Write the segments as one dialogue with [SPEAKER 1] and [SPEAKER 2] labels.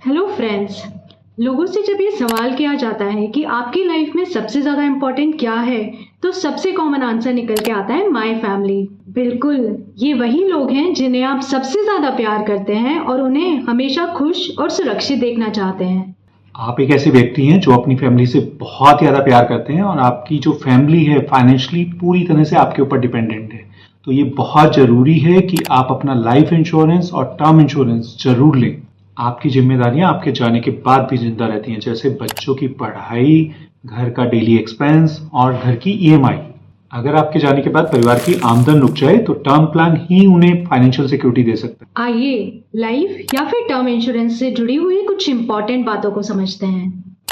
[SPEAKER 1] Hello friends. लोगों से जब ये सवाल किया जाता है कि आपकी लाइफ में सबसे ज़्यादा इम्पोर्टेंट क्या है, तो सबसे कॉमन आंसर निकल के आता है माय फैमिली। बिल्कुल, ये वही लोग हैं जिन्हें आप सबसे ज़्यादा प्यार करते हैं और उन्हें हमेशा खुश और सुरक्षित देखना चाहते हैं।
[SPEAKER 2] आप एक ऐसे व्यक्ति हैं जो अपनी फैमिली से बहुत ज़्यादा प्यार करते हैं और आपकी जो फैमिली है फाइनेंशियली पूरी तरह से आपके ऊपर डिपेंडेंट है। तो ये बहुत ज़रूरी है कि आप अपना लाइफ इंश्योरेंस और टर्म इंश्योरेंस जरूर लें। आपकी जिम्मेदारियां आपके जाने के बाद भी जिंदा रहती हैं, जैसे बच्चों की पढ़ाई, घर का डेली एक्सपेंस और घर की ईएमआई। अगर आपके जाने के बाद परिवार की आमदन रुक जाए तो टर्म प्लान ही उन्हें फाइनेंशियल सिक्योरिटी दे सकता है।
[SPEAKER 1] आइए लाइफ या फिर टर्म इंश्योरेंस से जुड़ी हुई कुछ इंपॉर्टेंट बातों को समझते हैं।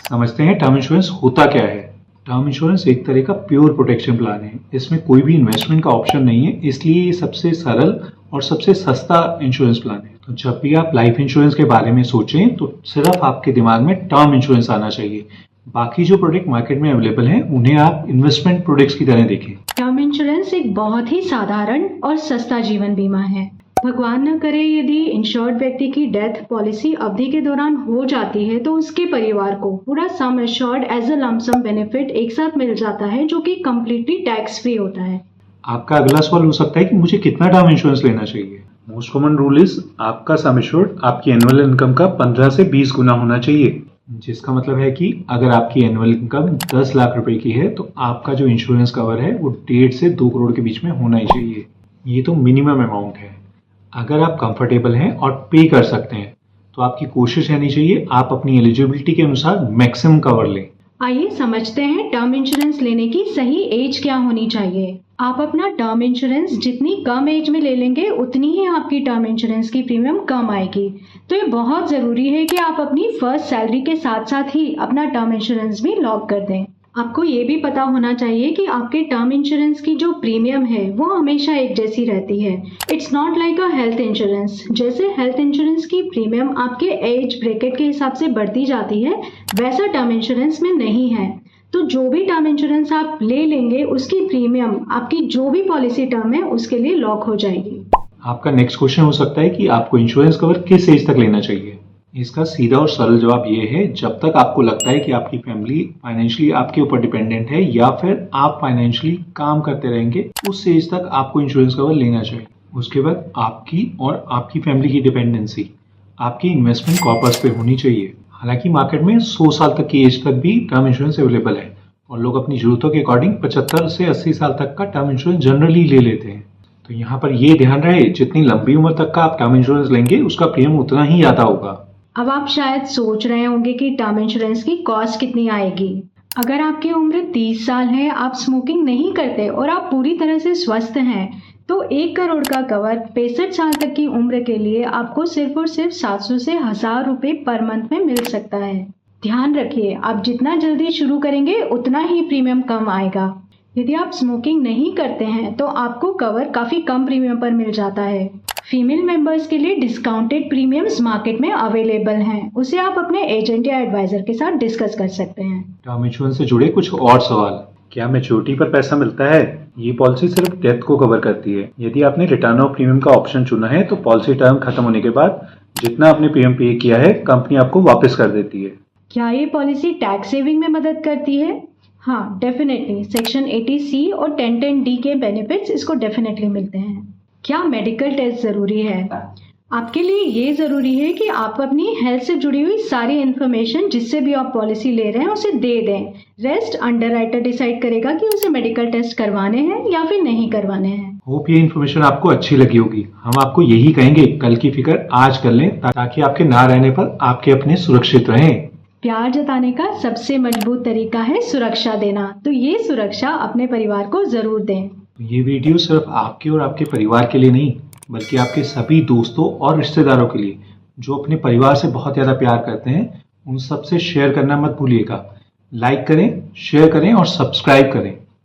[SPEAKER 2] टर्म इंश्योरेंस होता क्या है। टर्म इंश्योरेंस एक तरह का प्योर प्रोटेक्शन प्लान है। इसमें कोई भी इन्वेस्टमेंट का ऑप्शन नहीं है, इसलिए ये सबसे सरल और सबसे सस्ता इंश्योरेंस प्लान है। तो जब भी आप लाइफ इंश्योरेंस के बारे में सोचें तो सिर्फ आपके दिमाग में टर्म इंश्योरेंस आना चाहिए। बाकी जो प्रोडक्ट मार्केट में अवेलेबल हैं उन्हें आप इन्वेस्टमेंट प्रोडक्ट्स की तरह देखें।
[SPEAKER 1] टर्म इंश्योरेंस एक बहुत ही साधारण और सस्ता जीवन बीमा है। भगवान न करे यदि इंश्योर्ड व्यक्ति की डेथ पॉलिसी अवधि के दौरान हो जाती है तो उसके परिवार को पूरा sum assured as a lump sum benefit एक साथ मिल जाता है, जो कि कम्प्लीटली टैक्स फ्री होता है।
[SPEAKER 2] आपका अगला सवाल हो सकता है कि मुझे कितना टर्म इंश्योरेंस लेना चाहिए। मोस्ट कॉमन रूल इज आपका सम एश्योर्ड आपकी एनुअल इनकम का 15 से 20 गुना होना चाहिए, जिसका मतलब है कि अगर आपकी एनुअल इनकम 10 लाख रुपए की है तो आपका जो इंश्योरेंस कवर है वो 1.5 से 2 करोड़ के बीच में होना ही चाहिए। ये तो मिनिमम अमाउंट है। अगर आप कंफर्टेबल हैं और पे कर सकते हैं तो आपकी कोशिश रहनी चाहिए आप अपनी एलिजिबिलिटी के अनुसार मैक्सिमम कवर लें।
[SPEAKER 1] आइए समझते हैं टर्म इंश्योरेंस लेने की सही एज क्या होनी चाहिए। आप अपना टर्म इंश्योरेंस जितनी कम एज में ले लेंगे उतनी ही आपकी टर्म इंश्योरेंस की प्रीमियम कम आएगी। तो ये बहुत ज़रूरी है कि आप अपनी फर्स्ट सैलरी के साथ साथ ही अपना टर्म इंश्योरेंस भी लॉक कर दें। आपको ये भी पता होना चाहिए कि आपके टर्म इंश्योरेंस की जो प्रीमियम है वो हमेशा एक जैसी रहती है। It's not like a health insurance. जैसे हेल्थ इंश्योरेंस की प्रीमियम आपके एज ब्रैकेट के हिसाब से बढ़ती जाती है, वैसा टर्म इंश्योरेंस में नहीं है। तो जो भी टर्म इंश्योरेंस आप ले लेंगे उसकी प्रीमियम आपकी जो भी पॉलिसी टर्म है उसके लिए लॉक हो जाएगी।
[SPEAKER 2] आपका नेक्स्ट क्वेश्चन हो सकता है कि आपको इंश्योरेंस कवर किस एज तक लेना चाहिए। इसका सीधा और सरल जवाब ये है, जब तक आपको लगता है कि आपकी फैमिली फाइनेंशियली आपके ऊपर डिपेंडेंट है या फिर आप फाइनेंशियली काम करते रहेंगे, उस एज तक आपको इंश्योरेंस कवर लेना चाहिए। उसके बाद आपकी और आपकी फैमिली की डिपेंडेंसी आपकी इन्वेस्टमेंट कॉर्पस पे होनी चाहिए। हालांकि मार्केट में 100 साल तक की एज तक भी टर्म इंश्योरेंस अवेलेबल है और लोग अपनी जरूरतों के अकॉर्डिंग 75 से 80 साल तक का टर्म इंश्योरेंस जनरली ले लेते हैं। तो यहाँ पर ये ध्यान रहे, जितनी लंबी उम्र तक का आप टर्म इंश्योरेंस लेंगे उसका प्रीमियम उतना ही ज्यादा होगा।
[SPEAKER 1] अब आप शायद सोच रहे होंगे कि टर्म इंश्योरेंस की कॉस्ट कितनी आएगी। अगर आपकी उम्र 30 साल है, आप स्मोकिंग नहीं करते और आप पूरी तरह से स्वस्थ हैं, तो 1 करोड़ का कवर 65 साल तक की उम्र के लिए आपको सिर्फ और सिर्फ 700 से 1000 रुपये पर मंथ में मिल सकता है। ध्यान रखिए, आप जितना जल्दी शुरू करेंगे उतना ही प्रीमियम कम आएगा। यदि आप स्मोकिंग नहीं करते हैं तो आपको कवर काफ़ी कम प्रीमियम पर मिल जाता है। फीमेल मेंबर्स के लिए डिस्काउंटेड प्रीमियम्स मार्केट में अवेलेबल हैं, उसे आप अपने एजेंट या एडवाइजर के साथ डिस्कस कर सकते हैं।
[SPEAKER 2] टर्म इंश्योरेंस से जुड़े कुछ और सवाल। क्या मैच्योरिटी पर पैसा मिलता है? ये पॉलिसी सिर्फ डेथ को कवर करती है। यदि आपने रिटर्न ऑफ प्रीमियम का ऑप्शन चुना है तो पॉलिसी टर्म खत्म होने के बाद जितना आपने प्रीमियम पे किया है कंपनी आपको वापस कर देती है।
[SPEAKER 1] क्या ये पॉलिसी टैक्स सेविंग में मदद करती है? हाँ, डेफिनेटली। सेक्शन 80C और 1010D के बेनिफिट्स इसको डेफिनेटली मिलते हैं। क्या मेडिकल टेस्ट ज़रूरी है? आपके लिए ये ज़रूरी है कि आप अपनी हेल्थ से जुड़ी हुई सारी इन्फॉर्मेशन जिससे भी आप पॉलिसी ले रहे हैं उसे दे दें। रेस्ट अंडरराइटर डिसाइड करेगा कि उसे मेडिकल टेस्ट करवाने हैं या फिर नहीं करवाने हैं।
[SPEAKER 2] होप ये इन्फॉर्मेशन आपको अच्छी लगी होगी। हम आपको यही कहेंगे, कल की फिक्र आज कर लें ताकि आपके ना रहने पर आपके अपने सुरक्षित रहें।
[SPEAKER 1] प्यार जताने का सबसे मजबूत तरीका है सुरक्षा देना, तो ये सुरक्षा अपने परिवार को जरूर दें।
[SPEAKER 2] ये वीडियो सिर्फ आपके और आपके परिवार के लिए नहीं बल्कि आपके सभी दोस्तों और रिश्तेदारों के लिए जो अपने परिवार से बहुत ज़्यादा प्यार करते हैं, उन सब से शेयर करना मत भूलिएगा। लाइक करें, शेयर करें और सब्सक्राइब करें।